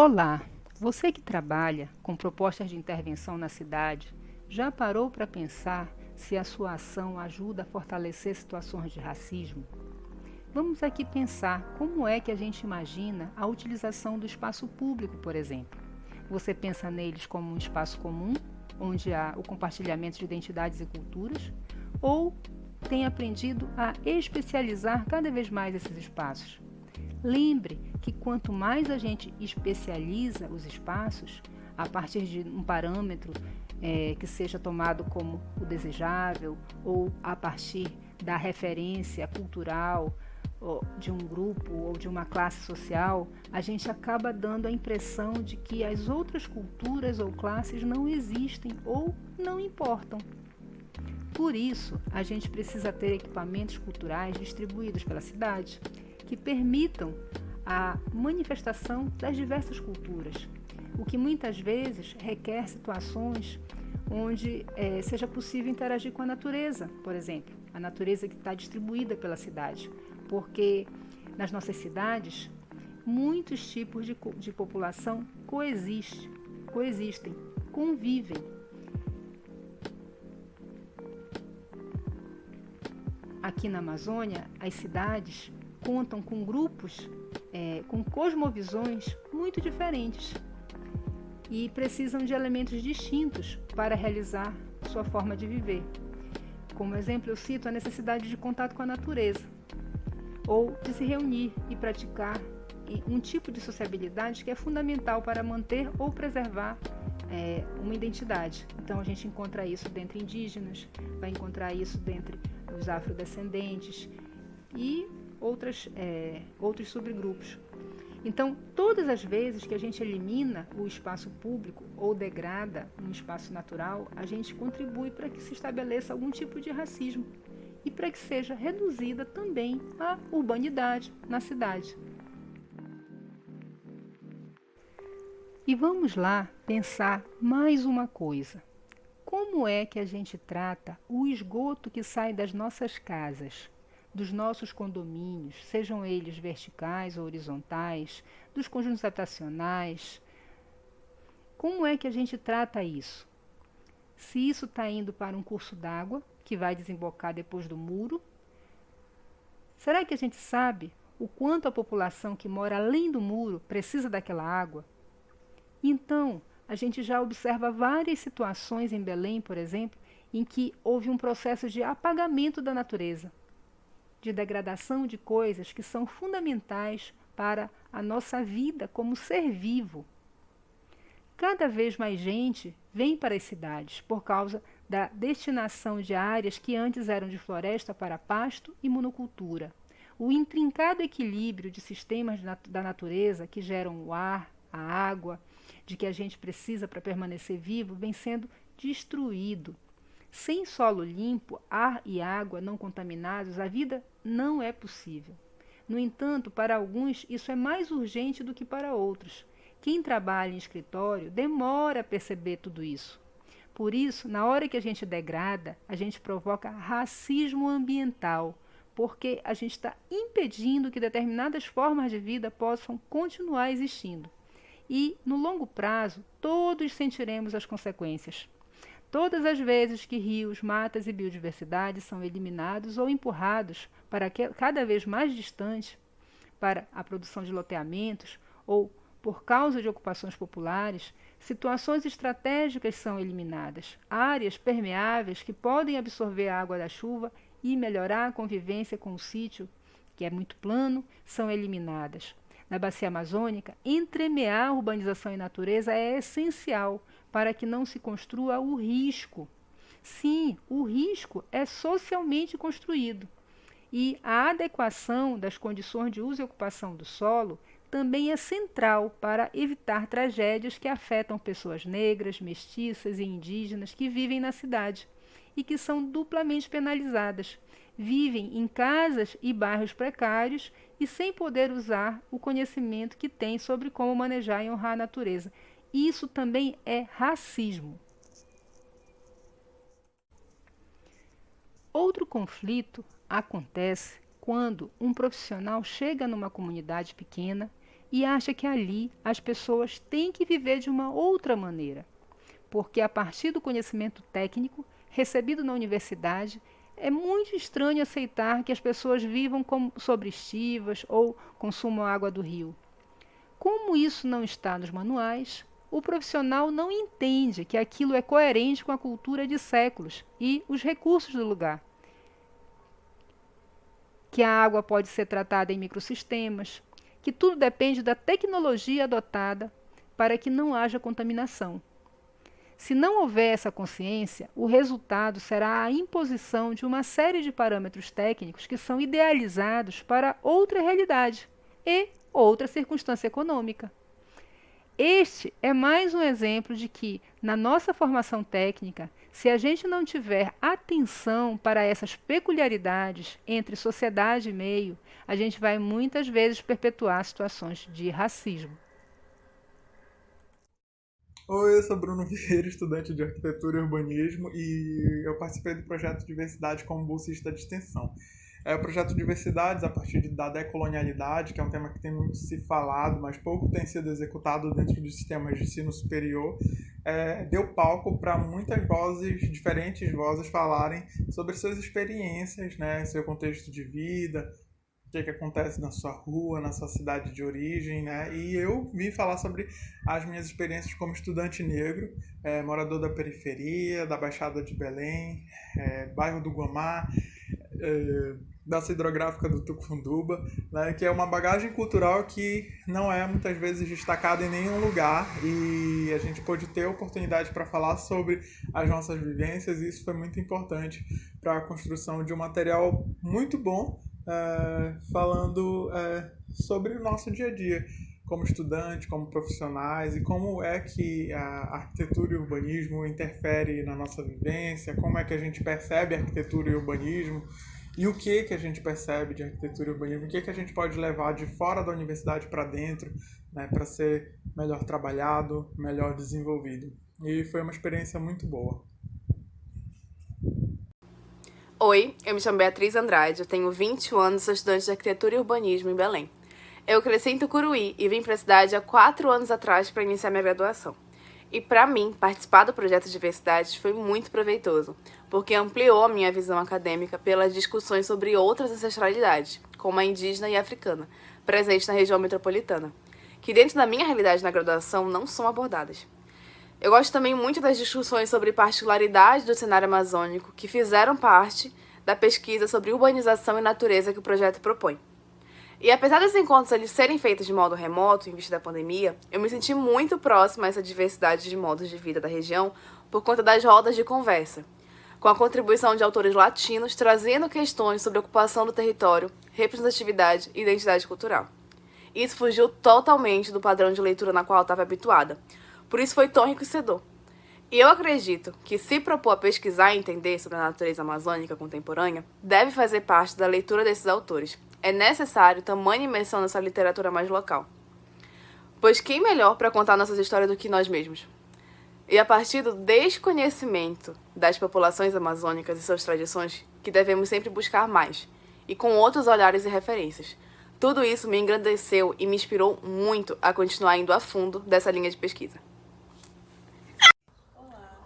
Olá, você que trabalha com propostas de intervenção na cidade, já parou para pensar se a sua ação ajuda a fortalecer situações de racismo? Vamos aqui pensar como é que a gente imagina a utilização do espaço público, por exemplo. Você pensa neles como um espaço comum, onde há o compartilhamento de identidades e culturas, ou tem aprendido a especializar cada vez mais esses espaços? Lembre que quanto mais a gente especializa os espaços, a partir de um parâmetro que seja tomado como o desejável, ou a partir da referência cultural de um grupo ou de uma classe social, a gente acaba dando a impressão de que as outras culturas ou classes não existem ou não importam. Por isso, a gente precisa ter equipamentos culturais distribuídos pela cidade, que permitam a manifestação das diversas culturas, o que muitas vezes requer situações onde seja possível interagir com a natureza, por exemplo, a natureza que está distribuída pela cidade, porque nas nossas cidades muitos tipos de população coexistem, convivem. Aqui na Amazônia, as cidades contam com grupos com cosmovisões muito diferentes e precisam de elementos distintos para realizar sua forma de viver. Como exemplo, eu cito a necessidade de contato com a natureza, ou de se reunir e praticar um tipo de sociabilidade que é fundamental para manter ou preservar uma identidade. Então a gente encontra isso dentre indígenas, vai encontrar isso dentre os afrodescendentes e outros subgrupos. Então, todas as vezes que a gente elimina o espaço público ou degrada um espaço natural, a gente contribui para que se estabeleça algum tipo de racismo e para que seja reduzida também a urbanidade na cidade. E vamos lá pensar mais uma coisa. Como é que a gente trata o esgoto que sai das nossas casas, dos nossos condomínios, sejam eles verticais ou horizontais, dos conjuntos habitacionais? Como é que a gente trata isso? Se isso está indo para um curso d'água, que vai desembocar depois do muro, será que a gente sabe o quanto a população que mora além do muro precisa daquela água? Então, a gente já observa várias situações em Belém, por exemplo, em que houve um processo de apagamento da natureza, de degradação de coisas que são fundamentais para a nossa vida como ser vivo. Cada vez mais gente vem para as cidades por causa da destinação de áreas que antes eram de floresta para pasto e monocultura. O intrincado equilíbrio de sistemas da natureza que geram o ar, a água, de que a gente precisa para permanecer vivo, vem sendo destruído. Sem solo limpo, ar e água não contaminados, a vida não é possível. No entanto, para alguns, isso é mais urgente do que para outros. Quem trabalha em escritório demora a perceber tudo isso. Por isso, na hora que a gente degrada, a gente provoca racismo ambiental, porque a gente está impedindo que determinadas formas de vida possam continuar existindo. E, no longo prazo, todos sentiremos as consequências. Todas as vezes que rios, matas e biodiversidade são eliminados ou empurrados para cada vez mais distante, para a produção de loteamentos ou por causa de ocupações populares, situações estratégicas são eliminadas, áreas permeáveis que podem absorver a água da chuva e melhorar a convivência com o sítio, que é muito plano, são eliminadas. Na bacia amazônica, entremear urbanização e natureza é essencial para que não se construa o risco. Sim, o risco é socialmente construído. E a adequação das condições de uso e ocupação do solo também é central para evitar tragédias que afetam pessoas negras, mestiças e indígenas que vivem na cidade e que são duplamente penalizadas. Vivem em casas e bairros precários e sem poder usar o conhecimento que têm sobre como manejar e honrar a natureza. Isso também é racismo. Outro conflito acontece quando um profissional chega numa comunidade pequena, e acha que ali as pessoas têm que viver de uma outra maneira, porque a partir do conhecimento técnico recebido na universidade, é muito estranho aceitar que as pessoas vivam como sobre estivas ou consumam água do rio. Como isso não está nos manuais, o profissional não entende que aquilo é coerente com a cultura de séculos e os recursos do lugar. Que a água pode ser tratada em microsistemas, que tudo depende da tecnologia adotada para que não haja contaminação. Se não houver essa consciência, o resultado será a imposição de uma série de parâmetros técnicos que são idealizados para outra realidade e outra circunstância econômica. Este é mais um exemplo de que, na nossa formação técnica, se a gente não tiver atenção para essas peculiaridades entre sociedade e meio, a gente vai muitas vezes perpetuar situações de racismo. Oi, eu sou Bruno Vieira, estudante de arquitetura e urbanismo, e eu participei do projeto Diversidade como bolsista de extensão. O projeto Diversidades, a partir da decolonialidade, que é um tema que tem muito se falado, mas pouco tem sido executado dentro dos sistemas de ensino superior, deu palco para muitas vozes, diferentes vozes, falarem sobre suas experiências, né, seu contexto de vida, o que acontece na sua rua, na sua cidade de origem, né? E eu vim falar sobre as minhas experiências como estudante negro, morador da periferia, da Baixada de Belém, bairro do Guamá, da hidrográfica do Tucunduba, né, que é uma bagagem cultural que não é muitas vezes destacada em nenhum lugar, e a gente pôde ter oportunidade para falar sobre as nossas vivências, e isso foi muito importante para a construção de um material muito bom, falando sobre o nosso dia a dia como estudante, como profissionais, e como é que a arquitetura e o urbanismo interfere na nossa vivência, como é que a gente percebe a arquitetura e o urbanismo, e o que a gente percebe de arquitetura e urbanismo, o que a gente pode levar de fora da universidade para dentro, né, para ser melhor trabalhado, melhor desenvolvido. E foi uma experiência muito boa. Oi, eu me chamo Beatriz Andrade, eu tenho 21 anos e sou estudante de arquitetura e urbanismo em Belém. Eu cresci em Tucuruí e vim para a cidade há 4 anos atrás para iniciar minha graduação. E para mim, participar do projeto Diversidades foi muito proveitoso, porque ampliou a minha visão acadêmica pelas discussões sobre outras ancestralidades, como a indígena e a africana, presentes na região metropolitana, que dentro da minha realidade na graduação não são abordadas. Eu gosto também muito das discussões sobre particularidades do cenário amazônico que fizeram parte da pesquisa sobre urbanização e natureza que o projeto propõe. E apesar dos encontros eles serem feitos de modo remoto, em vista da pandemia, eu me senti muito próxima a essa diversidade de modos de vida da região por conta das rodas de conversa, com a contribuição de autores latinos trazendo questões sobre ocupação do território, representatividade e identidade cultural. Isso fugiu totalmente do padrão de leitura na qual eu estava habituada, por isso foi tão enriquecedor. E eu acredito que se propor a pesquisar e entender sobre a natureza amazônica contemporânea, deve fazer parte da leitura desses autores. É necessário tamanha imersão nessa literatura mais local. Pois quem melhor para contar nossas histórias do que nós mesmos? E a partir do desconhecimento das populações amazônicas e suas tradições, que devemos sempre buscar mais, e com outros olhares e referências. Tudo isso me engrandeceu e me inspirou muito a continuar indo a fundo dessa linha de pesquisa.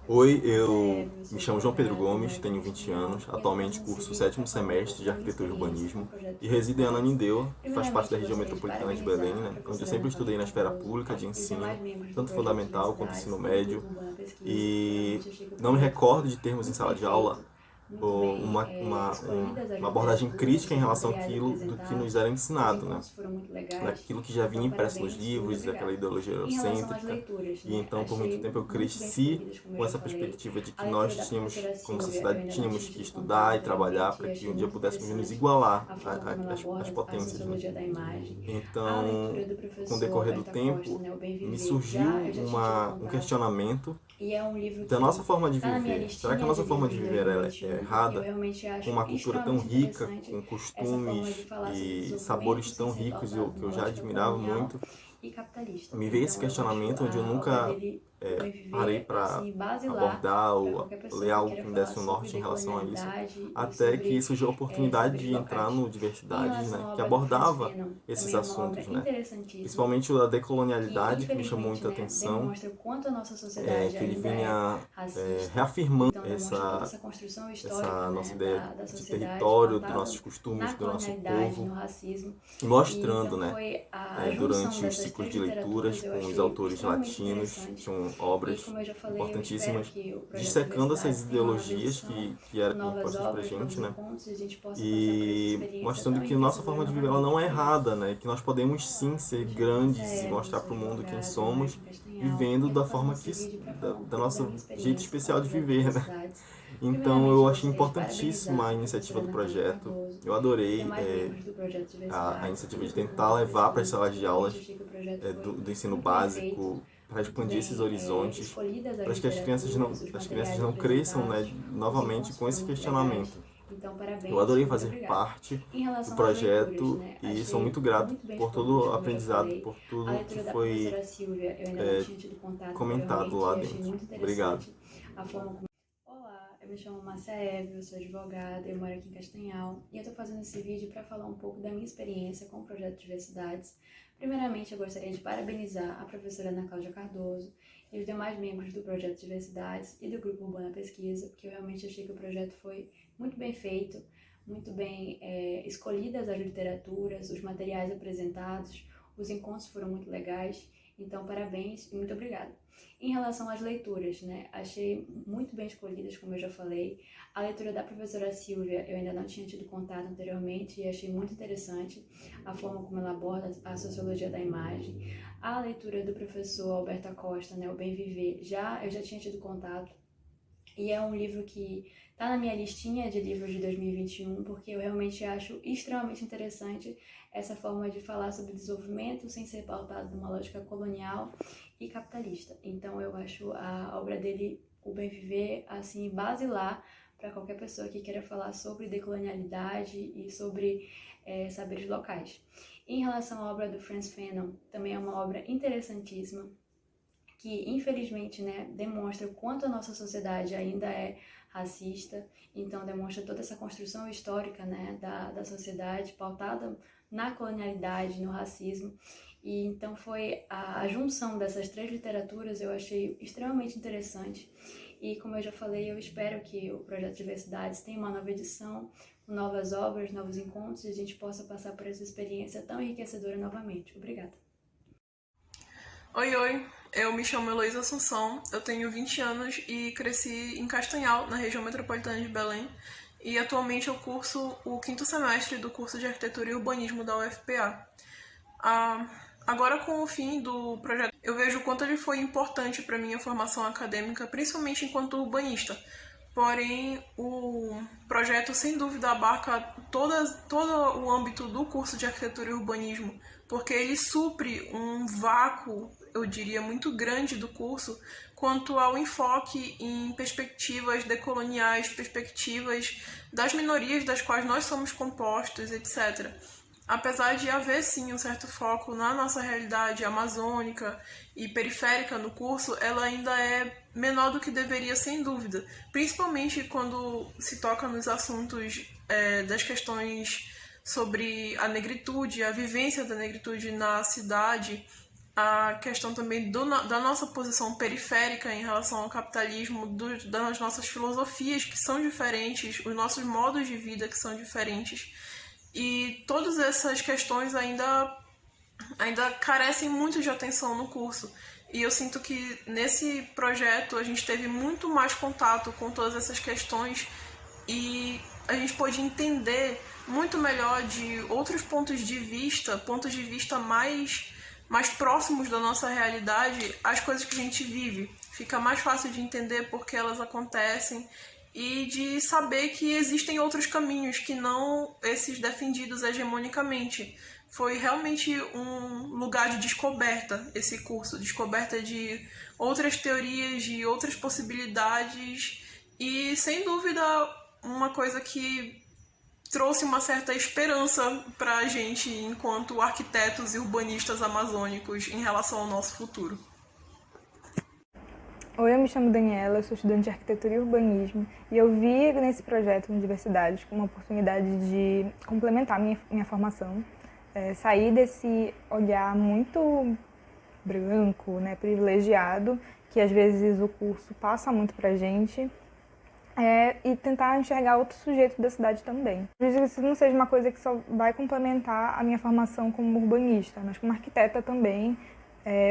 Oi, eu me chamo João Pedro Gomes, tenho 20 anos, atualmente curso o 7º semestre de Arquitetura e Urbanismo e resido em Ananindeua, que faz parte da região metropolitana de Belém, né, onde eu sempre estudei na esfera pública de ensino, tanto fundamental quanto ensino médio, e não me recordo de termos em sala de aula uma abordagem crítica em relação àquilo do que nos era ensinado, né? Daquilo que já vinha impresso nos livros, daquela ideologia eurocêntrica. E então, por muito tempo, eu cresci com essa perspectiva de que nós tínhamos, como sociedade, tínhamos que estudar e trabalhar para que um dia pudéssemos nos igualar às potências, né? Então, com o decorrer do tempo, me surgiu um questionamento da nossa forma de viver. Será que a nossa forma de viver é errada? Com uma cultura tão rica, com costumes e sabores tão ricos que eu já admirava muito, me veio esse questionamento onde eu nunca parei para abordar ou ler algo que me desse um norte em relação a isso, até que surgiu a oportunidade de entrar no Diversidades, né, que abordava esses assuntos, né, principalmente a decolonialidade, que me chamou muita atenção, que ele vinha reafirmando essa nossa ideia de território, dos nossos costumes, do nosso povo, e mostrando, né, durante os ciclos de leituras com os autores latinos, tinham obras importantíssimas, dissecando essas ideologias que eram impostas pra gente, né, e mostrando que nossa forma de viver ela não é errada, né, que nós podemos sim ser grandes e mostrar para o mundo quem somos, vivendo da forma da nossa jeito especial de viver, né. Então eu achei importantíssima a iniciativa do projeto, eu adorei a iniciativa de tentar levar para as salas de aulas do ensino básico, para expandir esses horizontes, para que as crianças não cresçam, né, novamente com esse questionamento. Eu adorei fazer parte do projeto e sou muito grato por todo o aprendizado, por tudo que foi comentado lá dentro. Obrigado. Eu me chamo Márcia Eve, eu sou advogada, eu moro aqui em Castanhal e eu estou fazendo esse vídeo para falar um pouco da minha experiência com o projeto Diversidades. Primeiramente, eu gostaria de parabenizar a professora Ana Cláudia Cardoso e os demais membros do projeto Diversidades e do Grupo Urbana Pesquisa, porque eu realmente achei que o projeto foi muito bem feito, muito bem escolhidas as literaturas, os materiais apresentados, os encontros foram muito legais, então parabéns e muito obrigada. Em relação às leituras, né, achei muito bem escolhidas, como eu já falei. A leitura da professora Silvia eu ainda não tinha tido contato anteriormente e achei muito interessante a forma como ela aborda a sociologia da imagem. A leitura do professor Alberto Acosta, né, O Bem Viver, eu já tinha tido contato e é um livro que está na minha listinha de livros de 2021 porque eu realmente acho extremamente interessante essa forma de falar sobre desenvolvimento sem ser pautado numa lógica colonial e capitalista. Então eu acho a obra dele, O Bem Viver, assim, basilar para qualquer pessoa que queira falar sobre decolonialidade e sobre saberes locais. Em relação à obra do Frantz Fanon, também é uma obra interessantíssima, que infelizmente, né, demonstra o quanto a nossa sociedade ainda é racista, então demonstra toda essa construção histórica, né, da sociedade pautada na colonialidade, no racismo, e então foi a junção dessas três literaturas eu achei extremamente interessante, e como eu já falei, eu espero que o Projeto Diversidades tenha uma nova edição, novas obras, novos encontros, e a gente possa passar por essa experiência tão enriquecedora novamente. Obrigada. Oi, eu me chamo Heloísa Assunção, eu tenho 20 anos e cresci em Castanhal, na região metropolitana de Belém, e atualmente eu curso o 5º semestre do curso de Arquitetura e Urbanismo da UFPA. Agora, com o fim do projeto, eu vejo o quanto ele foi importante para a minha formação acadêmica, principalmente enquanto urbanista. Porém, o projeto, sem dúvida, abarca todo o âmbito do curso de Arquitetura e Urbanismo, porque ele supre um vácuo, eu diria, muito grande do curso quanto ao enfoque em perspectivas decoloniais, perspectivas das minorias das quais nós somos compostos, etc. Apesar de haver, sim, um certo foco na nossa realidade amazônica e periférica no curso, ela ainda é menor do que deveria, sem dúvida. Principalmente quando se toca nos assuntos das questões sobre a negritude, a vivência da negritude na cidade, a questão também da nossa posição periférica em relação ao capitalismo, das nossas filosofias que são diferentes, os nossos modos de vida que são diferentes. E todas essas questões ainda carecem muito de atenção no curso. E eu sinto que nesse projeto a gente teve muito mais contato com todas essas questões e a gente pôde entender muito melhor de outros pontos de vista mais próximos da nossa realidade, as coisas que a gente vive. Fica mais fácil de entender por que elas acontecem e de saber que existem outros caminhos que não esses defendidos hegemonicamente. Foi realmente um lugar de descoberta, esse curso, descoberta de outras teorias, de outras possibilidades e, sem dúvida, uma coisa que trouxe uma certa esperança para a gente enquanto arquitetos e urbanistas amazônicos em relação ao nosso futuro. Oi, eu me chamo Daniela, eu sou estudante de Arquitetura e Urbanismo e eu vi nesse projeto de diversidades como uma oportunidade de complementar minha formação, sair desse olhar muito branco, né, privilegiado, que às vezes o curso passa muito pra gente, e tentar enxergar outros sujeitos da cidade também. Por isso que isso não seja uma coisa que só vai complementar a minha formação como urbanista, mas como arquiteta também,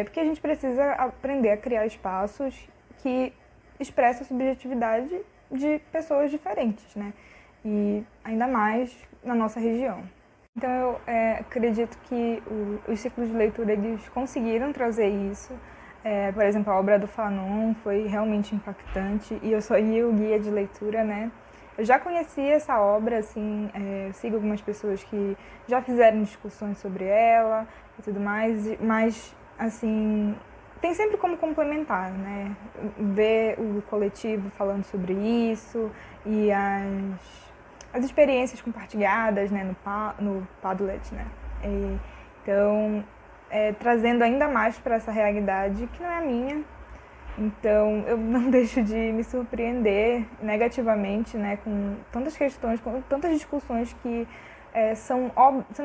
porque a gente precisa aprender a criar espaços que expressam a subjetividade de pessoas diferentes, né? E ainda mais na nossa região. Então eu acredito que os ciclos de leitura eles conseguiram trazer isso. Por exemplo, a obra do Fanon foi realmente impactante e eu só li o guia de leitura, né? Eu já conhecia essa obra, assim, eu sigo algumas pessoas que já fizeram discussões sobre ela e tudo mais, mas, assim, tem sempre como complementar, né? Ver o coletivo falando sobre isso e as experiências compartilhadas, né, no Padlet, né? Então, trazendo ainda mais para essa realidade que não é a minha. Então, eu não deixo de me surpreender negativamente, né, com tantas questões, com tantas discussões que são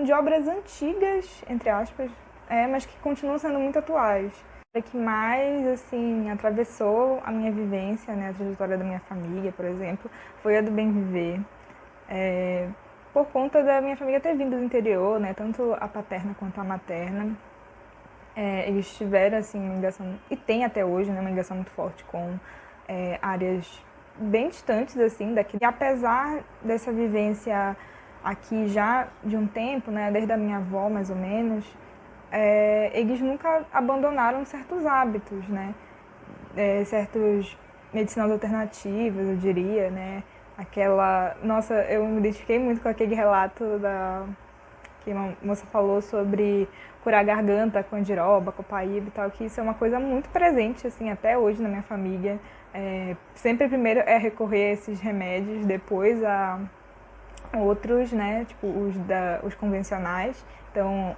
de obras antigas, entre aspas, mas que continuam sendo muito atuais. O que mais, assim, atravessou a minha vivência, né, a trajetória da minha família, por exemplo, foi a do Bem Viver. Por conta da minha família ter vindo do interior, né, tanto a paterna quanto a materna, eles tiveram assim uma ligação, e tem até hoje, né, uma ligação muito forte com áreas bem distantes assim daqui. E apesar dessa vivência aqui já de um tempo, né, desde a minha avó mais ou menos, eles nunca abandonaram certos hábitos, né, certos medicinas alternativas, eu diria, né. Nossa, eu me identifiquei muito com aquele relato que uma moça falou sobre curar a garganta com andiroba, copaíba e tal, que isso é uma coisa muito presente, assim, até hoje na minha família. Sempre primeiro recorrer a esses remédios, depois a outros, né, tipo os convencionais. Então,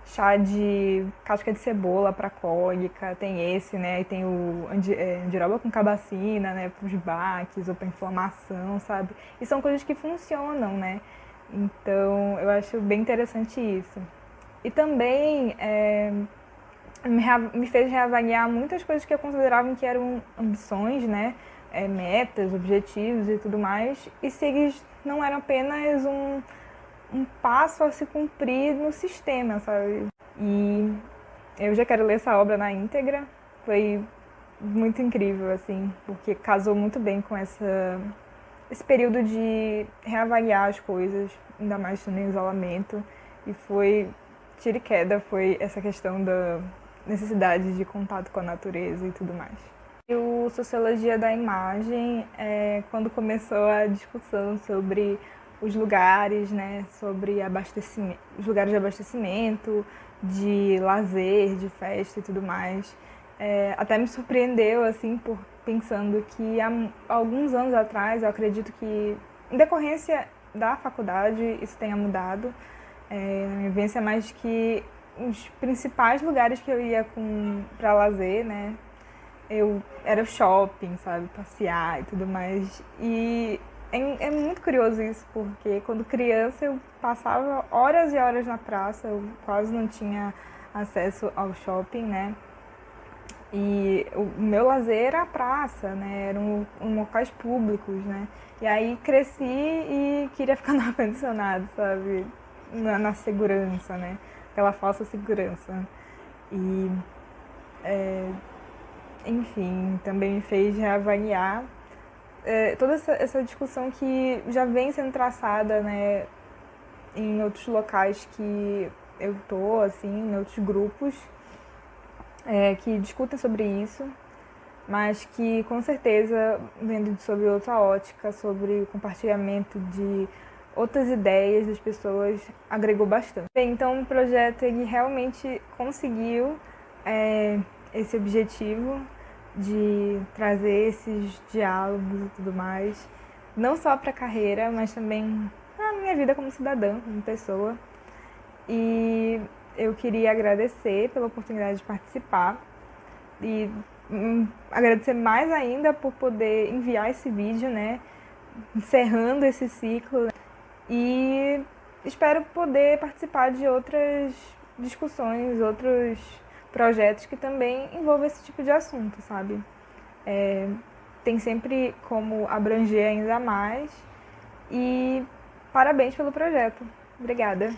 chá de casca de cebola para cólica, tem esse, né, e tem o andiroba com cabacina, né, para os baques ou para inflamação, sabe? E são coisas que funcionam, né? Então, eu acho bem interessante isso. E também me fez reavaliar muitas coisas que eu considerava que eram ambições, né? Metas, objetivos e tudo mais, e se eles não eram apenas um passo a se cumprir no sistema, sabe? E eu já quero ler essa obra na íntegra. Foi muito incrível, assim, porque casou muito bem com esse período de reavaliar as coisas, ainda mais no isolamento. E foi tiro e queda, foi essa questão da necessidade de contato com a natureza e tudo mais. E o Sociologia da Imagem, quando começou a discussão sobre os lugares, né, sobre os lugares de abastecimento, de lazer, de festa e tudo mais, até me surpreendeu, assim, pensando que há alguns anos atrás, eu acredito que, em decorrência da faculdade, isso tenha mudado, na minha vivência, mas que os principais lugares que eu ia para lazer, né, era o shopping, sabe, passear e tudo mais, e é muito curioso isso, porque quando criança eu passava horas e horas na praça, eu quase não tinha acesso ao shopping, né? E o meu lazer era a praça, né? Eram locais públicos, né? E aí cresci e queria ficar no ar-condicionado, sabe? Na segurança, né? Aquela falsa segurança. E, enfim, também me fez reavaliar toda essa discussão que já vem sendo traçada, né, em outros locais que eu tô, assim, em outros grupos que discutem sobre isso, mas que com certeza, vendo sobre outra ótica, sobre o compartilhamento de outras ideias das pessoas, agregou bastante. Bem, então o projeto ele realmente conseguiu esse objetivo de trazer esses diálogos e tudo mais, não só para a carreira, mas também na minha vida como cidadã, como pessoa. E eu queria agradecer pela oportunidade de participar e agradecer mais ainda por poder enviar esse vídeo, né? Encerrando esse ciclo. E espero poder participar de outras discussões, outros projetos que também envolvam esse tipo de assunto, sabe? Tem sempre como abranger ainda mais. E parabéns pelo projeto. Obrigada.